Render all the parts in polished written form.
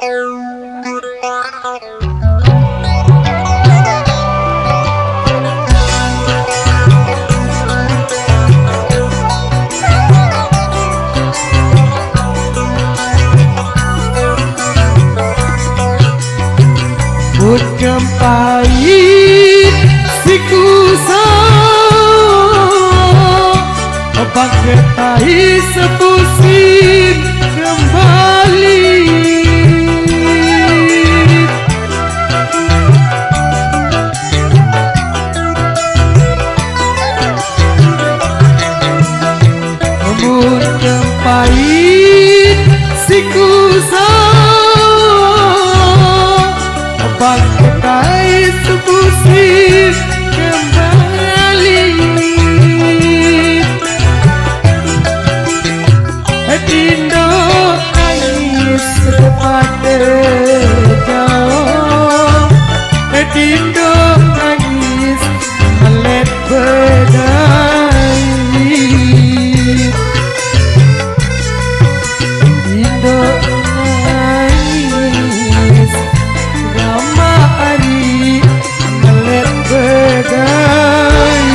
Bukan pahit siku obat ketahi sepusin kembali. Bukan pahit siku obat ketahi sepusin kembali. Hatindo nangis pada jauh, hatindo nangis melet bedai. Hatindo nangis lama hari melet bedai.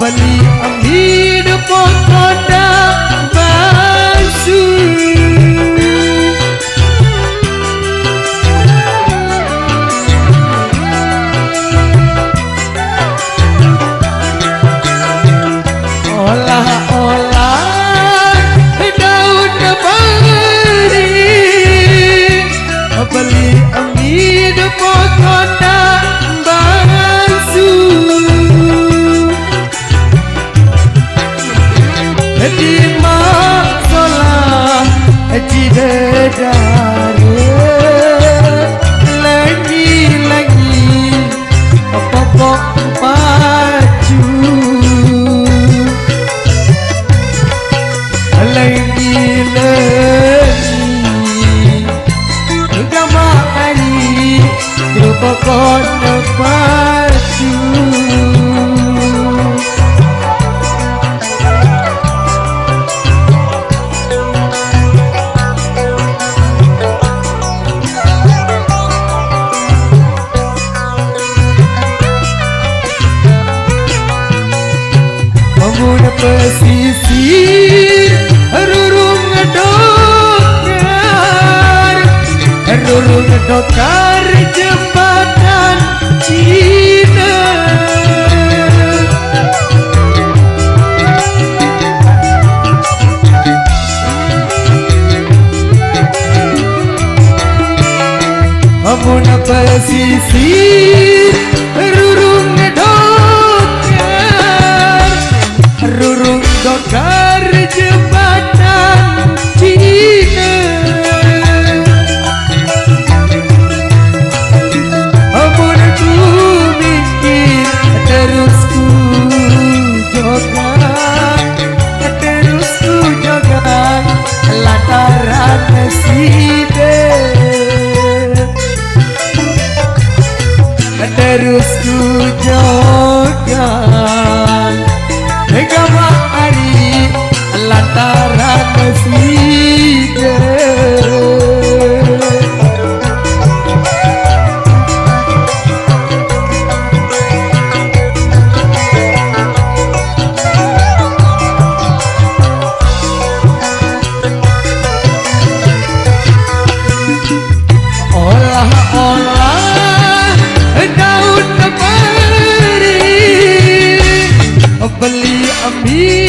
Bali amin pokoda basu. Olah-olah daun bari Bali amin pokoda basu. Di masalah jidadare lagi-lagi pokok baju lagi-lagi gama hari pokok baju. Bangun pesisir rurung dokar jembatan Cina. Bangun pesisir rurung dokar jembatan Cina. Amun ku mikir terus ku jogan lantaran sida. Terus ku jogan gama hari lantaran sida. Olah-olah daun bari beli ambil